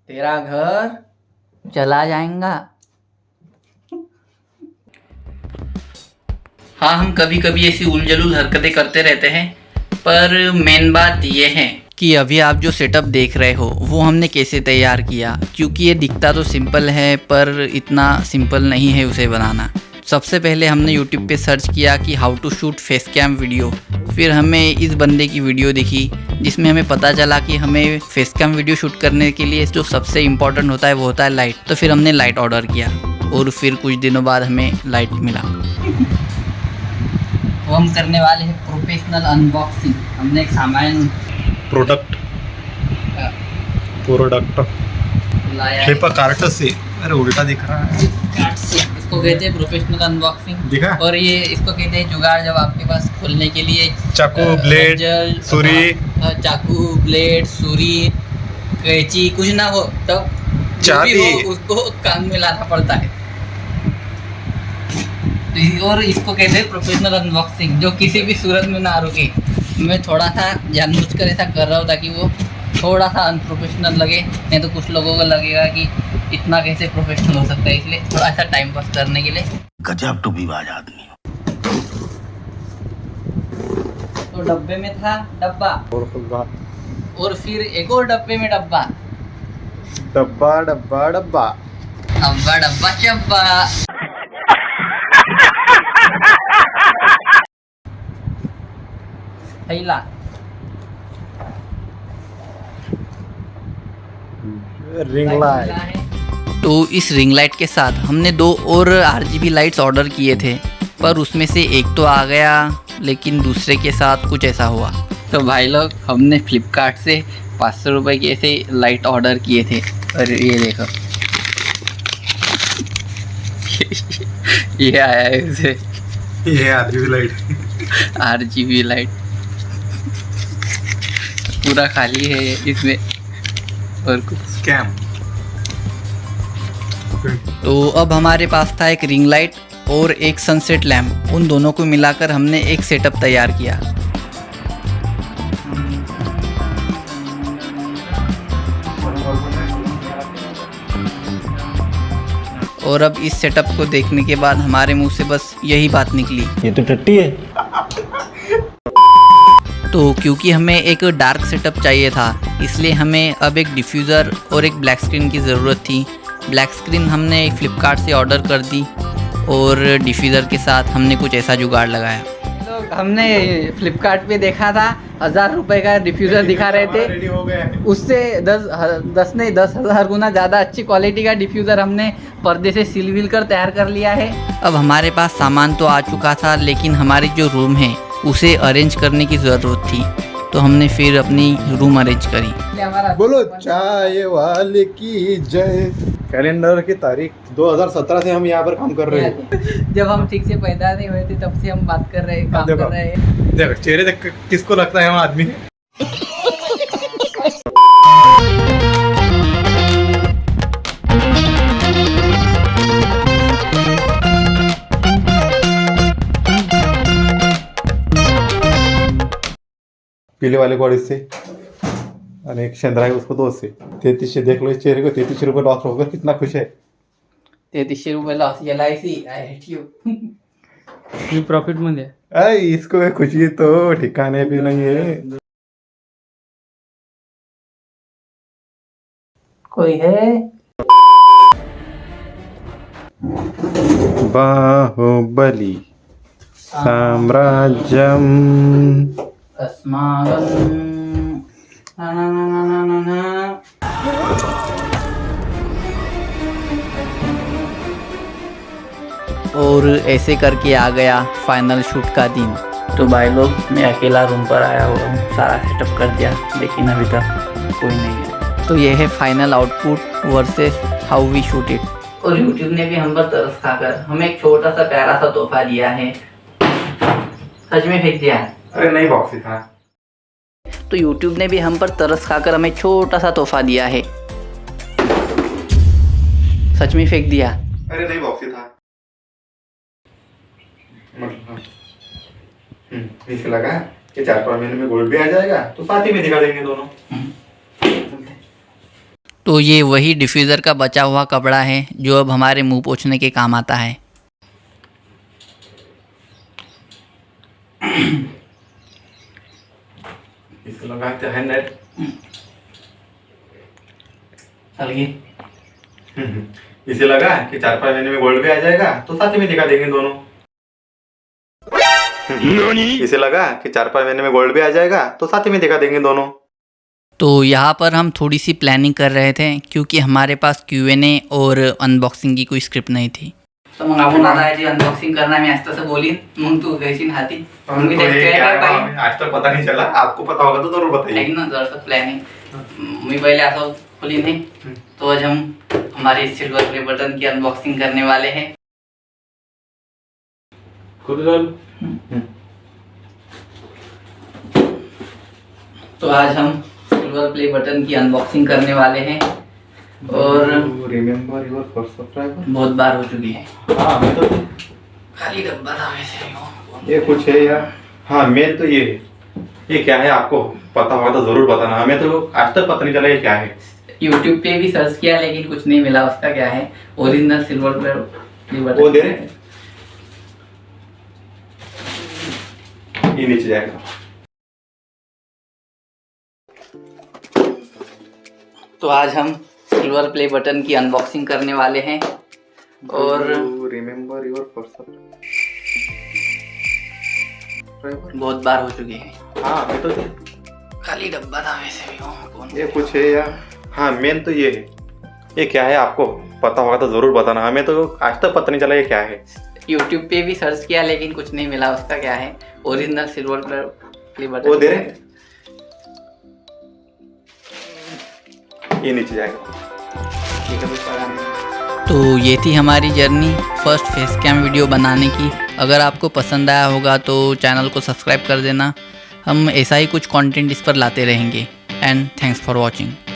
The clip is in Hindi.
तेरा घर चला जाएगा। हाँ, हम कभी कभी ऐसी उलझुल हरकतें करते रहते हैं, पर मेन बात ये है कि अभी आप जो सेटअप देख रहे हो वो हमने कैसे तैयार किया, क्योंकि ये दिखता तो सिंपल है पर इतना सिंपल नहीं है उसे बनाना। सबसे पहले हमने यूट्यूब पे सर्च किया कि how to shoot face cam video. फिर हमें इस बंदे की वीडियो दिखी जिसमें हमें पता चला कि हमें फेस कैम वीडियो शूट करने के लिए जो सबसे इम्पोर्टेंट होता है वो होता है लाइट। तो फिर हमने लाइट ऑर्डर किया और फिर कुछ दिनों बाद हमें लाइट मिला। तो हम करने वाले हैं प्रोफेशनल अनबॉक्सिंग। हमने एक सामान प्रोडक्ट लाया है। फ्लिपकार्ट से। अरे उल्टा दिख रहा है। फ्लिपकार्ट से इसको कहते हैं प्रोफेशनल अनबॉक्सिंग। दिखा? और ये इसको कहते हैं जुगाड़, जब आपके पास खोलने के लिए चाकू, ब्लेड, सुरी, चाकू, ब्लेड, सुरी, कैंची कुछ ना हो तब जो भी हो उसको काम में लाना पड़ता है। और इसको कहते हैं प्रोफेशनल अनबॉक्सिंग, जो किसी भी सूरत में ना रुके। मैं थोड़ा सा जानबूझकर ऐसा कर रहा हूँ ताकि वो थोड़ा सा अनप्रोफेशनल लगे, नहीं तो कुछ लोगों को लगेगा कि इतना कैसे प्रोफेशनल हो सकता है, इसलिए थोड़ा सा टाइम पास करने के लिए। गजब टूबीबाज आदमी। तो डब्बे में था डब्बा, और फिर एक और डब्बे में डब्बा, डब्बा डब्बा डब्बा अब्बा डब्बा चब्बा। थैला रिंग लाइट। तो इस रिंग लाइट के साथ हमने 2 और RGB लाइट्स ऑर्डर किए थे, पर उसमें से एक तो आ गया लेकिन दूसरे के साथ कुछ ऐसा हुआ। तो भाई लोग, हमने फ्लिपकार्ट से 500 रुपये के ऐसे लाइट ऑर्डर किए थे, और ये देखो ये आया है उसे, ये RGB लाइट। RGB लाइट पूरा खाली है इसमें और कुछ स्कैम। तो अब हमारे पास था एक रिंग लाइट और एक सनसेट लैम्प। उन दोनों को मिलाकर हमने एक सेटअप तैयार किया। और अब इस सेटअप को देखने के बाद हमारे मुंह से बस यही बात निकली, ये तो टट्टी है। तो क्योंकि हमें एक डार्क सेटअप चाहिए था, इसलिए हमें अब एक डिफ्यूज़र और एक ब्लैक स्क्रीन की ज़रूरत थी। ब्लैक स्क्रीन हमने फ्लिपकार्ट से ऑर्डर कर दी और डिफ्यूज़र के साथ हमने कुछ ऐसा जुगाड़ लगाया। लोग, हमने फ्लिपकार्ट पे देखा था 1000 रुपये का डिफ्यूज़र दिखा रहे थे, रेडी हो गए। उससे 10,000 गुना ज़्यादा अच्छी क्वालिटी का डिफ्यूज़र हमने पर्दे से सिल विल कर तैयार कर लिया है। अब हमारे पास सामान तो आ चुका था, लेकिन हमारी जो रूम है उसे अरेंज करने की ज़रूरत थी, तो हमने फिर अपनी रूम अरेंज करी। बोलो चाय वाले की जय। कैलेंडर की तारीख 2017 से हम यहाँ पर काम कर रहे हैं। जब हम ठीक से पैदा नहीं हुए थे तब से हम बात कर रहे हैं, काम कर रहे हैं। देखो चेहरे देख किसको लगता है हम आदमी है। पीले वाले को 250 से और एक चंद्रा है उसको 2 से 3300। देख लो इस चेहरे को, 3300 रुपये लॉस होगा, कितना खुश है। 3300 रुपये loss, LIC, I hate you. Profit मध्ये अरे इसको खुशी तो ठिकाने भी नहीं है। कोई है? बाहुबली साम्राज्यम अस्माकं ना ना ना ना ना ना। और ऐसे करके आ गया फाइनल शूट का दिन। तो भाई लोग, मैं अकेला रूम पर आया हुआ हूँ, सारा सेटअप कर दिया, लेकिन अभी तक कोई नहीं है। तो ये है final output versus how we shoot it. और यूट्यूब ने भी हम पर तरस खाकर हमें एक छोटा सा प्यारा सा तोहफा दिया है। सच में फेंक दिया? अरे नहीं बॉक्स ही था। तो यूट्यूब ने भी हम पर तरस खाकर हमें छोटा सा तोहफा दिया है। सच में फेंक दिया? अरे नहीं बॉक्स ही था। इसे लगा कि 4-5 महीने में गोल्ड भी आ जाएगा, तो साथ ही में दिखा देंगे दोनों। तो ये वही डिफ्यूज़र का बचा हुआ कपड़ा है जो अब हमारे मुंह पोंछने के काम आता है। इसको लगाते हैं नेट। इसे लगा कि 4-5 महीने में गोल्ड भी आ जाएगा तो साथ ही में दिखा देंगे दोनों। इसे लगा कि 4-5 महीने में गोल्ड भी आ जाएगा तो साथ ही में दिखा देंगे दोनों। तो यहाँ पर हम थोड़ी सी प्लानिंग कर रहे थे क्योंकि हमारे पास Q&A और अनबॉक्सिंग की कोई स्क्रिप्ट नहीं थी। तो मग आपण आता याची अनबॉक्सिंग करना मी आज तसं बोलीन, मग तू घेशील हाती। तो ये क्या है, आज तक पता नहीं चला, आपको पता होगा तो जरूर बताइए। लेकिन ना जरा प्लानिंग मैं पहले ऐसा खोली नहीं, तो आज हम हमारे सिल्वर प्ले बटन की अनबॉक्सिंग करने वाले हैं। तो आज हम सिल्वर प्ले बटन की अनबॉक्सिंग करने वाले हैं और रिमेम्बर योर फर्स्ट सब्सक्राइबर बहुत बार हो चुकी है। हाँ मैं तो खाली डब्बा था वैसे ये कुछ है यार। हाँ मेन तो ये है, ये क्या है आपको पता होगा तो जरूर बताना, हमें तो आज तक पता नहीं चला ये क्या है। YouTube पे भी सर्च किया लेकिन कुछ नहीं मिला उसका क्या है। ओरिजिनल सिल्वर प्ले बटन वो दे रहे, ये नीचे जाएगा। तो आज हम सिल्वर प्ले बटन की अनबॉक्सिंग करने वाले हैं और रिमेम्बर योर फर्स्ट सब्सक्राइबर बहुत बार हो चुकी है। हाँ मैं तो खाली डब्बा था वैसे भी कौन। ये कुछ है यार। हाँ मेन तो ये है, ये क्या है आपको पता होगा तो जरूर बताना, हमें तो आज तक पता नहीं चला ये क्या है। YouTube पे भी सर्च किया लेकिन कुछ नहीं मिला उसका क्या है। ओरिजिनल सिल्वर प्ले बटन वो दे रहे, ये नीचे जाएगा। तो ये थी हमारी journey first face cam video बनाने की। अगर आपको पसंद आया होगा तो चैनल को सब्सक्राइब कर देना। हम ऐसा ही कुछ कंटेंट इस पर लाते रहेंगे। And thanks for watching.